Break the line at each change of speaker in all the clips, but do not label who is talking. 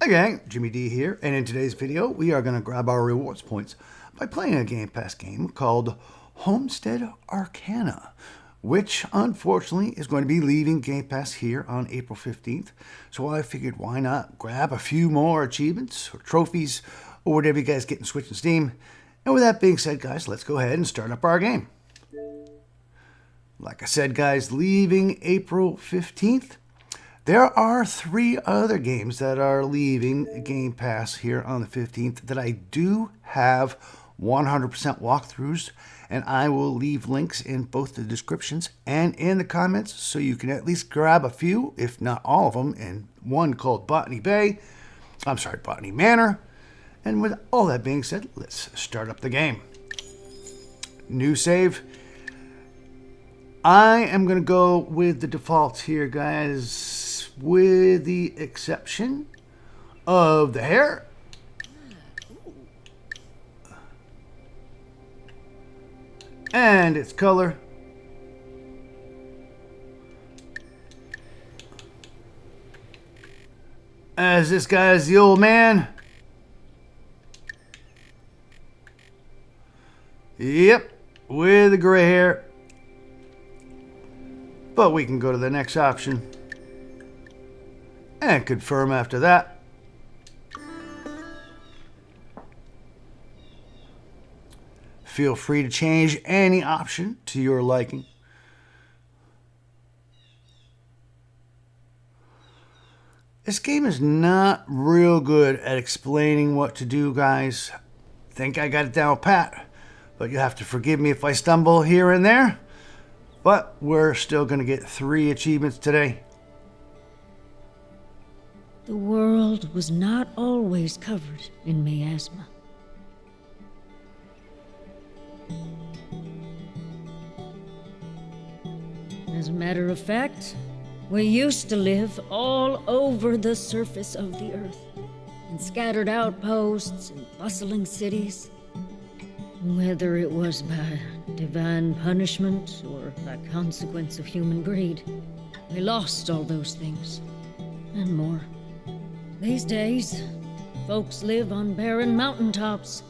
gang, Jimmy D here, and in today's video we are going to grab our rewards points by playing a Game Pass game called Homestead Arcana, which unfortunately is going to be leaving Game Pass here on April 15th. So I figured why not grab a few more achievements or trophies or whatever you guys get in Switch and Steam. And with that being said, guys, let's go ahead and start up our game. Like I said, guys, leaving April 15th. There are 3 other games that are leaving Game Pass here on the 15th that I do have 100% walkthroughs, and I will leave links in both the descriptions and in the comments so you can at least grab a few, if not all of them, and one called Botany Manor. And with all that being said, let's start up the game. New save. I am going to go with the defaults here, guys, with the exception of the hair. And its color. As this guy is the old man. Yep, with the gray hair. But we can go to the next option and confirm after that. Feel free to change any option to your liking. This game is not real good at explaining what to do, guys. Think I got it down pat, but you have to forgive me if I stumble here and there. But we're still going to get 3 achievements today.
The world was not always covered in miasma. As a matter of fact, we used to live all over the surface of the earth, in scattered outposts and bustling cities. Whether it was by divine punishment or by consequence of human greed, we lost all those things, and more. These days, folks live on barren mountaintops,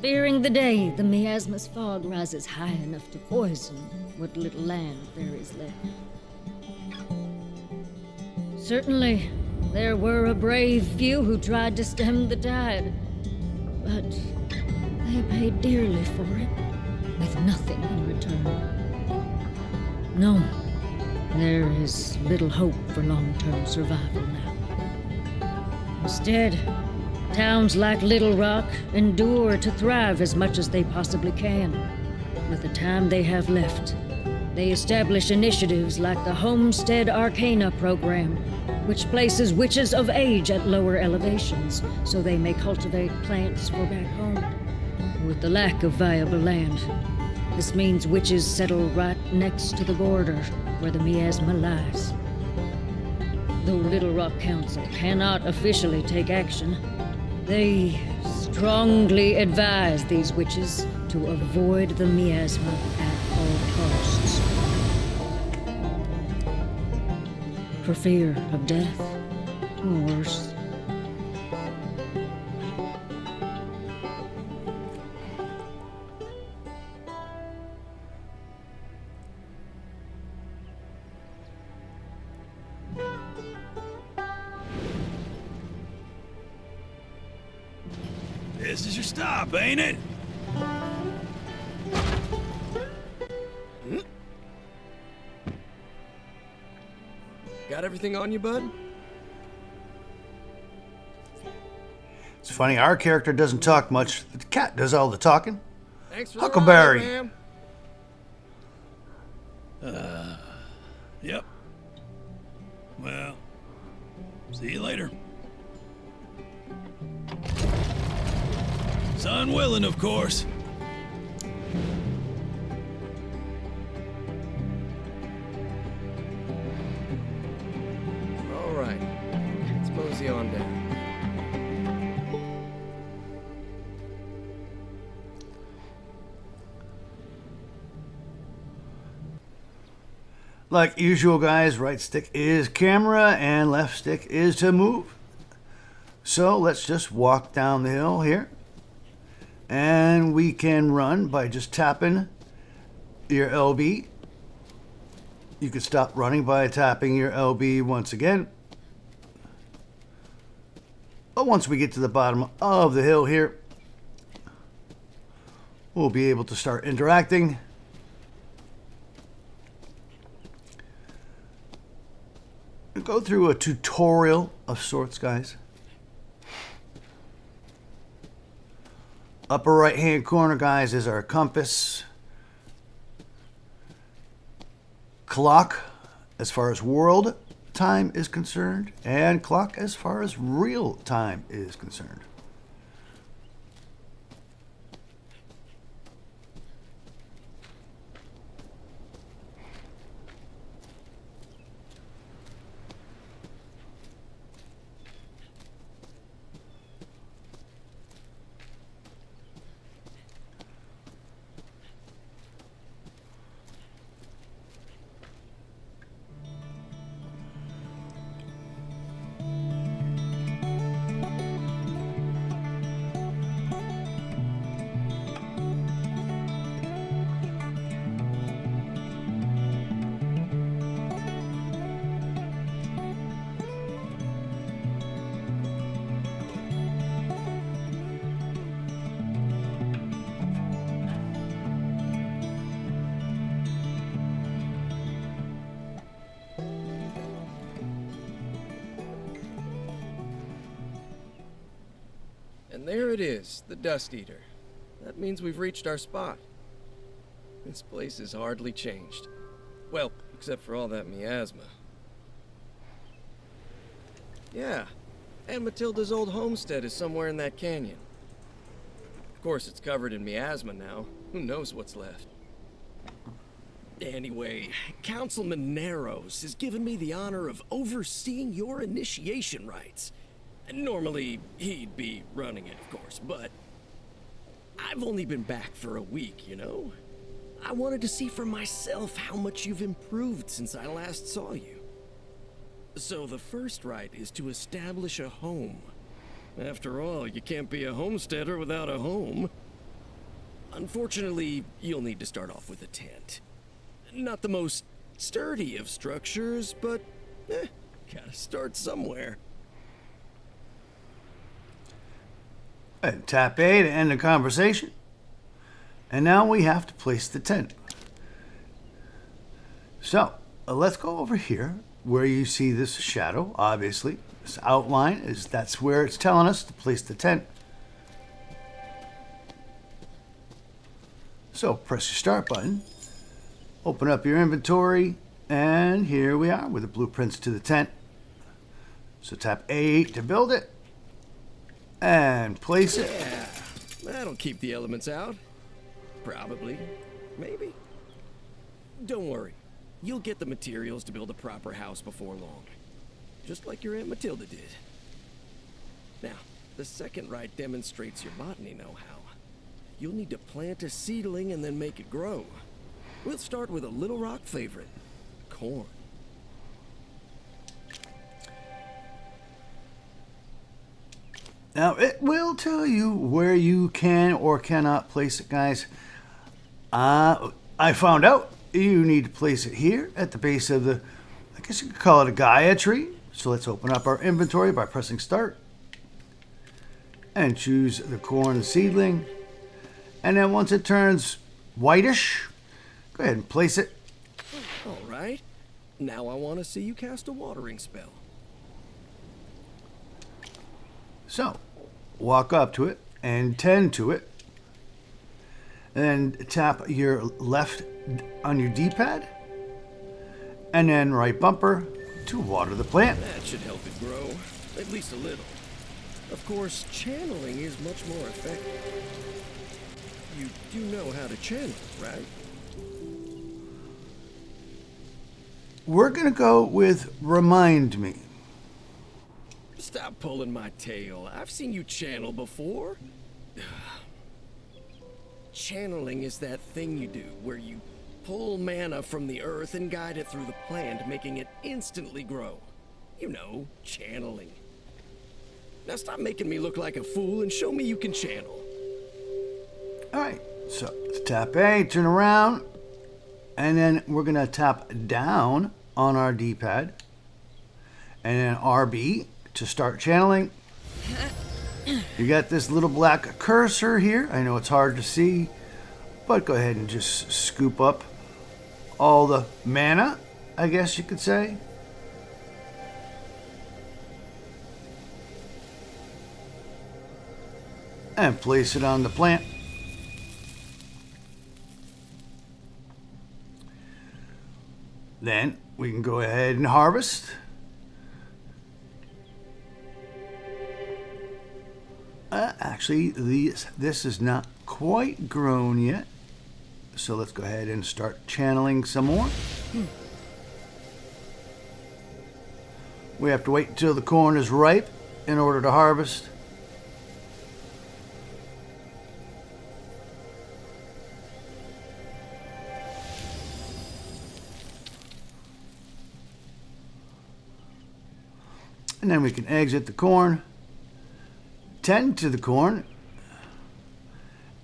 fearing the day the miasma's fog rises high enough to poison what little land there is left. Certainly, there were a brave few who tried to stem the tide, but they paid dearly for it, with nothing in return. No, there is little hope for long-term survival now. Instead, towns like Little Rock endure to thrive as much as they possibly can. With the time they have left, they establish initiatives like the Homestead Arcana program, which places witches of age at lower elevations so they may cultivate plants for back home. With the lack of viable land, this means witches settle right next to the border where the miasma lies. Though Little Rock Council cannot officially take action, they strongly advise these witches to avoid the miasma at all costs. For fear of death, or worse.
This is your stop, ain't it?
Got everything on you, bud?
It's funny, our character doesn't talk much. The cat does all the talking.
Thanks for
Huckleberry.
the ride, ma'am.
Yep. Well, see you later. Son willing, of course.
All right, let's mosey on down.
Like usual, guys, right stick is camera and left stick is to move. So let's just walk down the hill here. And we can run by just tapping your LB. You can stop running by tapping your LB once again. But once we get to the bottom of the hill here, we'll be able to start interacting. Go through a tutorial of sorts, guys. Upper right hand corner, guys, is our compass. Clock as far as world time is concerned, and clock as far as real time is concerned.
And there it is, the Dust Eater. That means we've reached our spot. This place has hardly changed. Well, except for all that miasma. Yeah, Aunt Matilda's old homestead is somewhere in that canyon. Of course, it's covered in miasma now. Who knows what's left? Anyway, Councilman Narrows has given me the honor of overseeing your initiation rites. Normally, he'd be running it, of course, but I've only been back for a week, you know? I wanted to see for myself how much you've improved since I last saw you. So the first rite is to establish a home. After all, you can't be a homesteader without a home. Unfortunately, you'll need to start off with a tent. Not the most sturdy of structures, but gotta start somewhere.
And tap A to end the conversation. And now we have to place the tent. So let's go over here where you see this shadow, obviously. This outline that's where it's telling us to place the tent. So press your start button, open up your inventory, and here we are with the blueprints to the tent. So tap A8 to build it. And place it.
Yeah, that'll keep the elements out. Probably. Maybe. Don't worry. You'll get the materials to build a proper house before long. Just like your Aunt Matilda did. Now, the second rite demonstrates your botany know-how. You'll need to plant a seedling and then make it grow. We'll start with a Little Rock favorite, corn.
Now, it will tell you where you can or cannot place it, guys. I found out you need to place it here at the base of the, I guess you could call it a Gaia tree. So let's open up our inventory by pressing start. And choose the corn seedling. And then once it turns whitish, go ahead and place it.
All right. Now I want to see you cast a watering spell.
So, walk up to it and tend to it. And then tap your left on your D-pad. And then right bumper to water the plant.
That should help it grow, at least a little. Of course, channeling is much more effective. You do know how to channel, right?
We're going to go with remind me.
Stop pulling my tail. I've seen you channel before. Channeling is that thing you do where you pull mana from the earth and guide it through the plant, making it instantly grow. You know, channeling. Now stop making me look like a fool and show me you can channel.
Alright, so let's tap A, turn around, and then we're going to tap down on our D-pad, and then RB to start channeling. You got this little black cursor here. I know it's hard to see, but go ahead and just scoop up all the mana, I guess you could say. And place it on the plant. Then we can go ahead and harvest. Actually, this is not quite grown yet. So let's go ahead and start channeling some more. We have to wait until the corn is ripe in order to harvest. And then we can exit the corn, tend to the corn,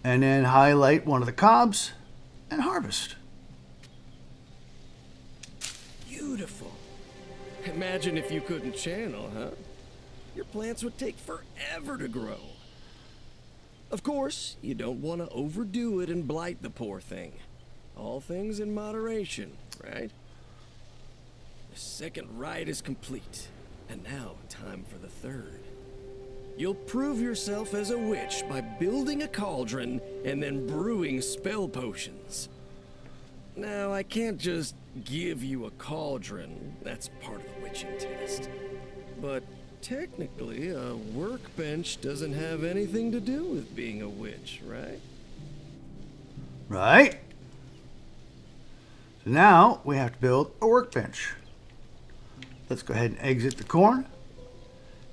and then highlight one of the cobs and harvest.
Beautiful. Imagine if you couldn't channel, huh? Your plants would take forever to grow. Of course, you don't want to overdo it and blight the poor thing. All things in moderation, right? The second rite is complete. And now, time for the third. You'll prove yourself as a witch by building a cauldron and then brewing spell potions. Now, I can't just give you a cauldron. That's part of the witching test. But technically, a workbench doesn't have anything to do with being a witch, right?
Right. So now we have to build a workbench. Let's go ahead and exit the corn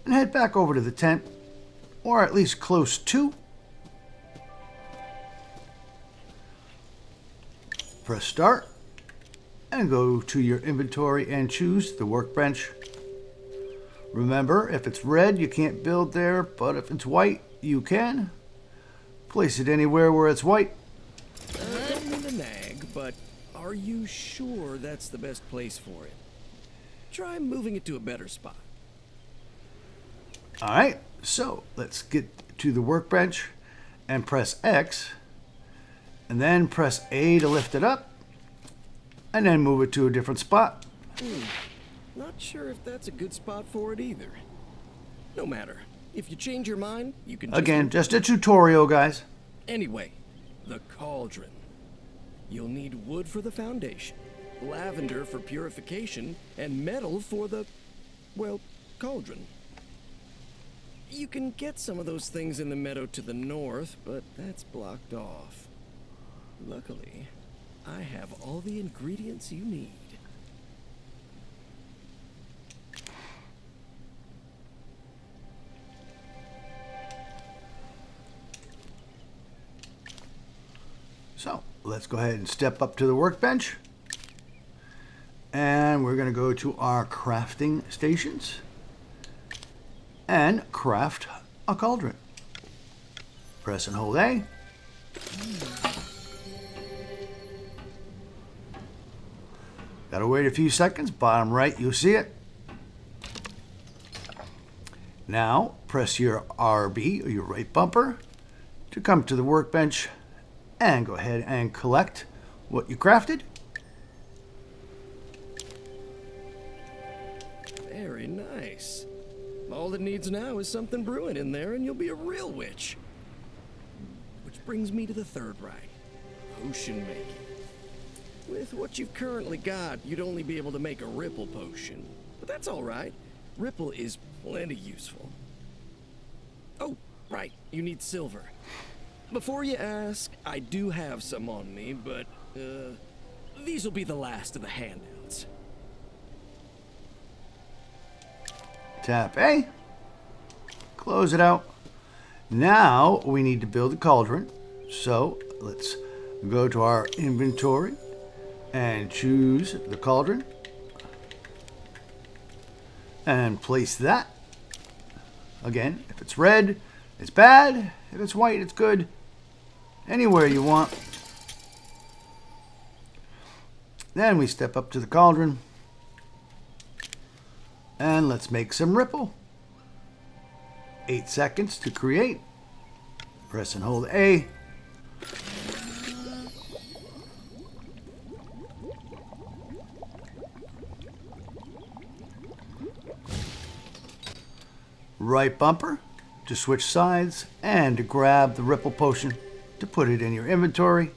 and head back over to the tent, or at least close to. Press start and go to your inventory and choose the workbench. Remember, if it's red, you can't build there, but if it's white, you can. Place it anywhere where it's white.
I don't mean to nag, but are you sure that's the best place for it? Try moving it to a better spot.
Alright, so let's get to the workbench and press X, and then press A to lift it up, and then move it to a different spot.
Not sure if that's a good spot for it either. No matter. If you change your mind, you can
Again, just a tutorial, guys.
Anyway, the cauldron. You'll need wood for the foundation, lavender for purification, and metal for the, well, cauldron. You can get some of those things in the meadow to the north, but that's blocked off. Luckily, I have all the ingredients you need.
So let's go ahead and step up to the workbench. And we're going to go to our crafting stations and craft a cauldron. Press and hold A. Gotta wait a few seconds. Bottom right, you'll see it. Now press your RB, or your right bumper, to come to the workbench and go ahead and collect what you crafted.
Very nice. All it needs now is something brewing in there and you'll be a real witch. Which brings me to the third rite, potion making. With what you've currently got, you'd only be able to make a ripple potion. But that's all right. Ripple is plenty useful. Oh, right, you need silver. Before you ask, I do have some on me, but these will be the last of the handouts.
Tap A. Close it out. Now we need to build a cauldron. So let's go to our inventory and choose the cauldron. And place that Again, if it's red, it's bad. If it's white, it's good. Anywhere you want. Then we step up to the cauldron. And let's make some ripple. 8 seconds to create. Press and hold A. Right bumper to switch sides and to grab the ripple potion to put it in your inventory.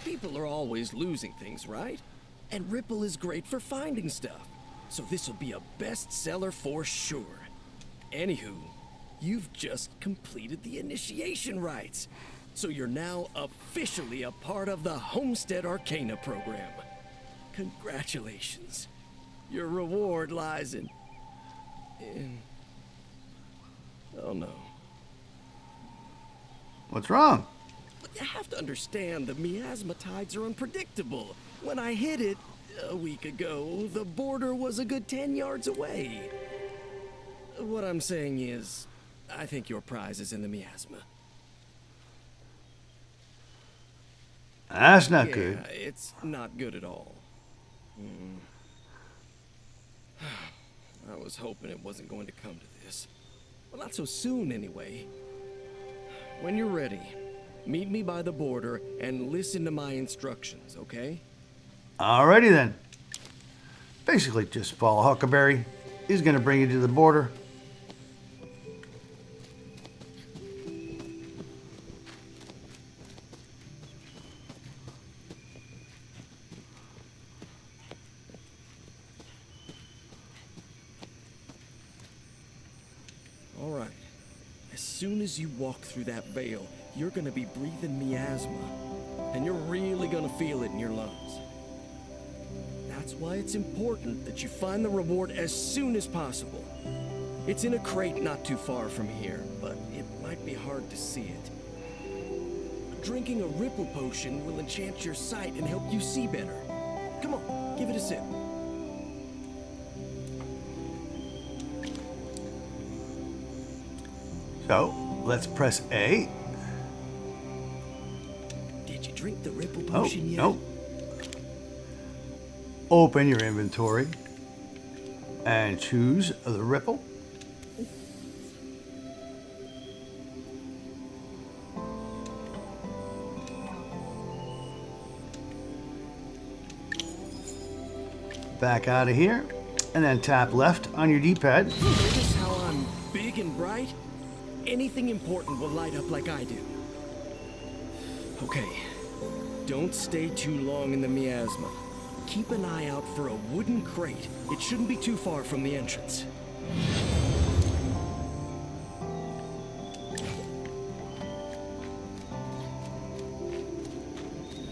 People are always losing things, right? And Ripple is great for finding stuff. So this will be a bestseller for sure. Anywho, you've just completed the initiation rites. So you're now officially a part of the Homestead Arcana program. Congratulations. Your reward lies in... Oh no.
What's wrong?
But you have to understand the miasma tides are unpredictable. When I hit it a week ago, the border was a good 10 yards away. What I'm saying is, I think your prize is in the miasma.
That's not
Yeah,
good.
it's not good at all. I was hoping it wasn't going to come to this. Well, not so soon anyway. When you're ready, meet me by the border and listen to my instructions, okay?
Alrighty then. Basically, just follow Huckleberry. He's going to bring you to the border.
All right. As soon as you walk through that veil, you're gonna be breathing miasma, and you're really gonna feel it in your lungs. That's why it's important that you find the reward as soon as possible. It's in a crate not too far from here, but it might be hard to see it. Drinking a ripple potion will enchant your sight and help you see better. Come on, give it a sip.
So, let's press A.
Did you drink the ripple
Oh,
potion yet?
no. Open your inventory and choose the ripple. Back out of here and then tap left on your D-pad.
Notice how I'm big and bright? Anything important will light up like I do. Okay, don't stay too long in the miasma. Keep an eye out for a wooden crate. It shouldn't be too far from the entrance.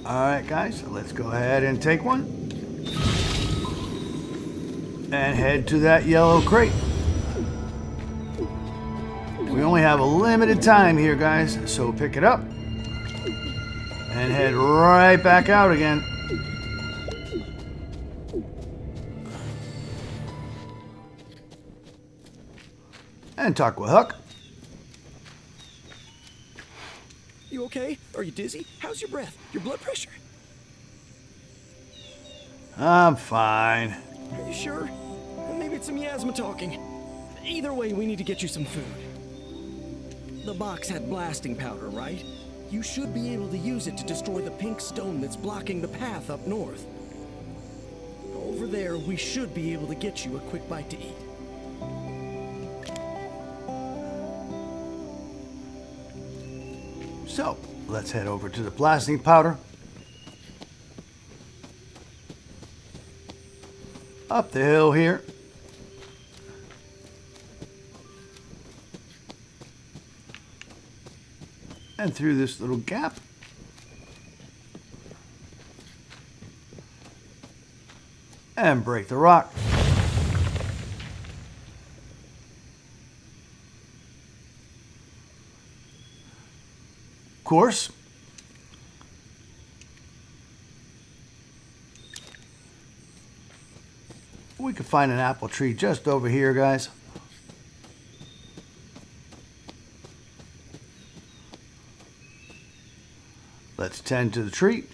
Alright guys, so let's go ahead and take one. And head to that yellow crate. We only have a limited time here, guys, so pick it up and head right back out again. And talk with Huck.
You okay? Are you dizzy? How's your breath? Your blood pressure?
I'm fine.
Are you sure? Maybe it's some miasma talking. Either way, we need to get you some food. The box had blasting powder, right? You should be able to use it to destroy the pink stone that's blocking the path up north. Over there, we should be able to get you a quick bite to eat.
So, let's head over to the blasting powder. Up the hill here. And through this little gap. And break the rock. Of course, we can find an apple tree just over here, guys. Let's tend to the tree.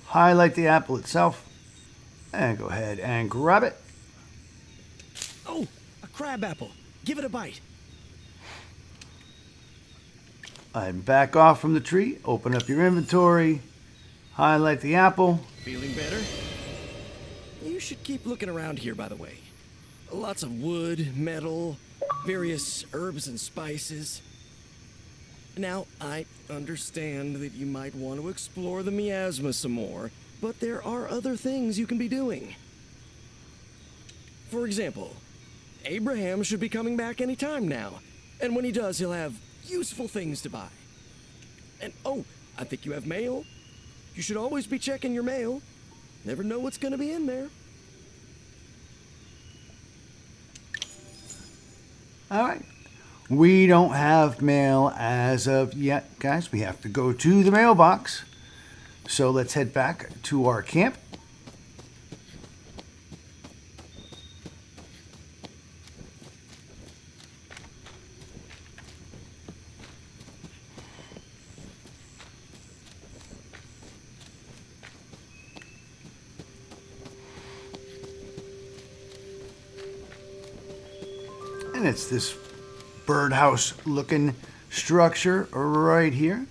Highlight the apple itself. And go ahead and grab it.
Oh, a crab apple. Give it a bite.
And back off from the tree. Open up your inventory. Highlight the apple.
Feeling better? You should keep looking around here, by the way. Lots of wood, metal, various herbs and spices. Now, I understand that you might want to explore the miasma some more, but there are other things you can be doing. For example, Abraham should be coming back any time now, and when he does, he'll have useful things to buy. And oh, I think you have mail. You should always be checking your mail. Never know what's gonna be in there.
All right. We don't have mail as of yet, guys. We have to go to the mailbox. So let's head back to our camp. And it's this birdhouse looking structure right here.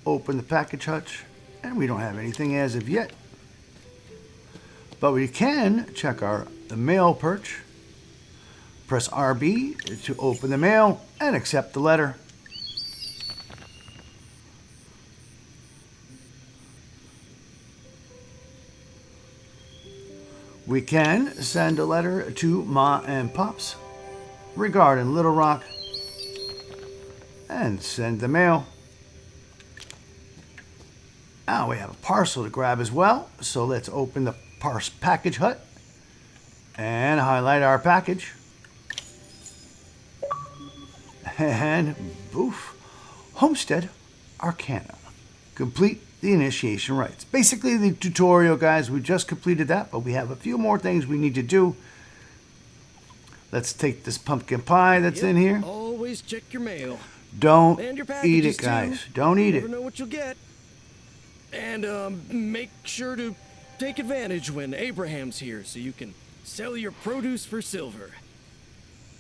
Open the package hutch, and we don't have anything as of yet. But we can check the mail perch. Press RB to open the mail and accept the letter. We can send a letter to Ma and Pops regarding Little Rock and send the mail. Now we have a parcel to grab as well, so let's open the package hut and highlight our package. And boof, Homestead Arcana. Complete the initiation rites. Basically the tutorial, guys. We just completed that, but we have a few more things we need to do. Let's take this pumpkin pie that's in here.
Always check your mail.
Don't
And your
eat
packages,
it, guys.
too.
Don't eat
Never
it.
know what you'll get. And make sure to take advantage when Abraham's here so you can sell your produce for silver.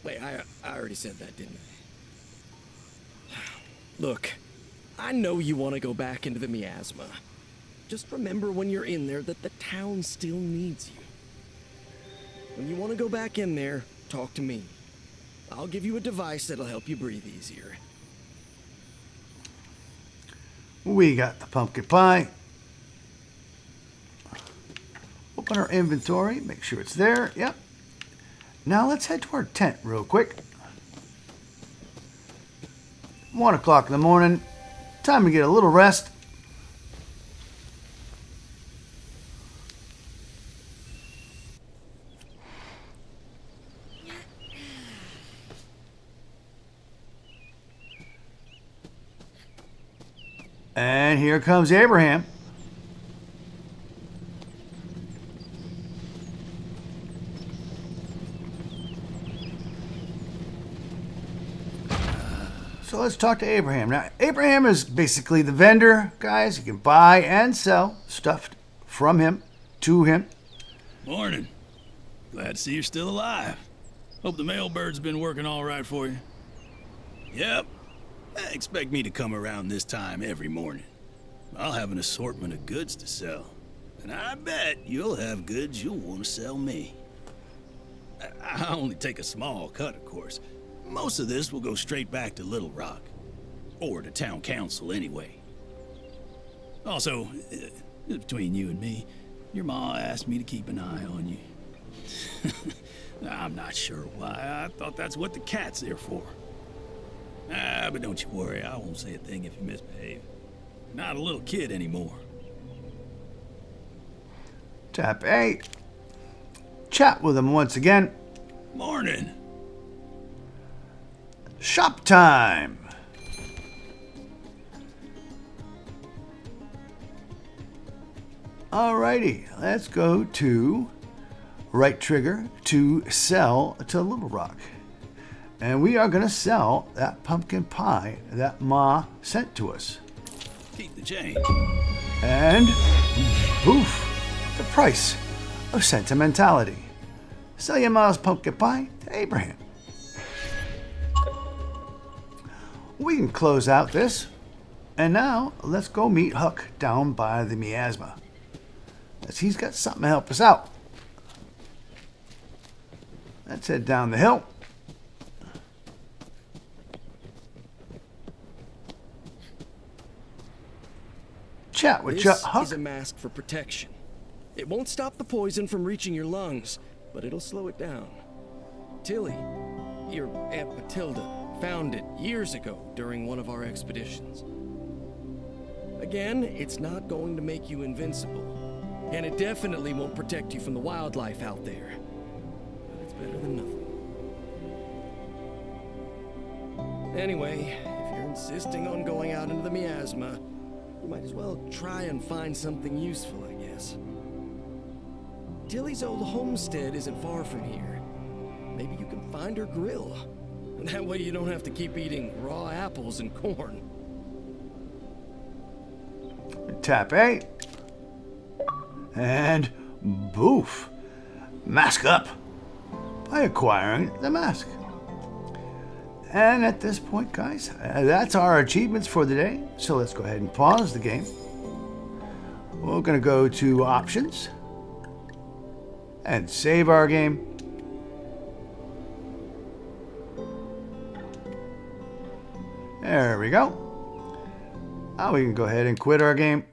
Wait, I already said that, didn't I? Look, I know you want to go back into the miasma. Just remember when you're in there that the town still needs you. When you want to go back in there, talk to me. I'll give you a device that'll help you breathe easier.
We got the pumpkin pie. Open our inventory, make sure it's there. Yep. Now let's head to our tent real quick. 1 o'clock in the morning. Time to get a little rest. And here comes Abraham. So let's talk to Abraham. Now, Abraham is basically the vendor, guys. You can buy and sell stuff from him, to him.
Morning. Glad to see you're still alive. Hope the mailbird's been working all right for you. Yep. Expect me to come around this time every morning. I'll have an assortment of goods to sell. And I bet you'll have goods you'll want to sell me. I only take a small cut, of course. Most of this will go straight back to Little Rock. Or to town council, anyway. Also, between you and me, your ma asked me to keep an eye on you. I'm not sure why. I thought that's what the cat's there for. But don't you worry, I won't say a thing if you misbehave. Not a little kid anymore.
Tap A. Chat with him once again.
Morning.
Shop time. Alrighty, let's go to right trigger to sell to Little Rock. And we are going to sell that pumpkin pie that Ma sent to us.
Keep the change.
And poof, the price of sentimentality. Sell your Ma's pumpkin pie to Abraham. We can close out this. And now let's go meet Huck down by the miasma, as he's got something to help us out. Let's head down the hill. Chat with
This
Huck.
is a mask for protection. It won't stop the poison from reaching your lungs, but it'll slow it down. Tilly, your Aunt Matilda, found it years ago during one of our expeditions. Again, it's not going to make you invincible, and it definitely won't protect you from the wildlife out there. But it's better than nothing. Anyway, if you're insisting on going out into the miasma, you might as well try and find something useful, I guess. Tilly's old homestead isn't far from here. Maybe you can find her grill. And that way you don't have to keep eating raw apples and corn.
Tap A. And boof. Mask up by acquiring the mask. And at this point, guys, that's our achievements for the day. So let's go ahead and pause the game. We're going to go to options and save our game. There we go. Now we can go ahead and quit our game.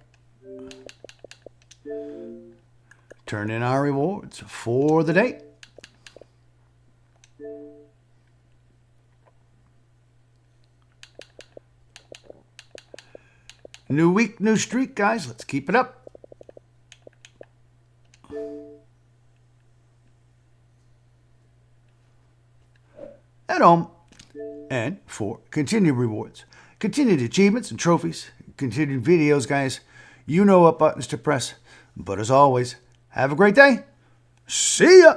Turn in our rewards for the day. New week, new streak, guys. Let's keep it up. At home. And for continued rewards, continued achievements and trophies, continued videos, guys, you know what buttons to press. But as always, have a great day. See ya!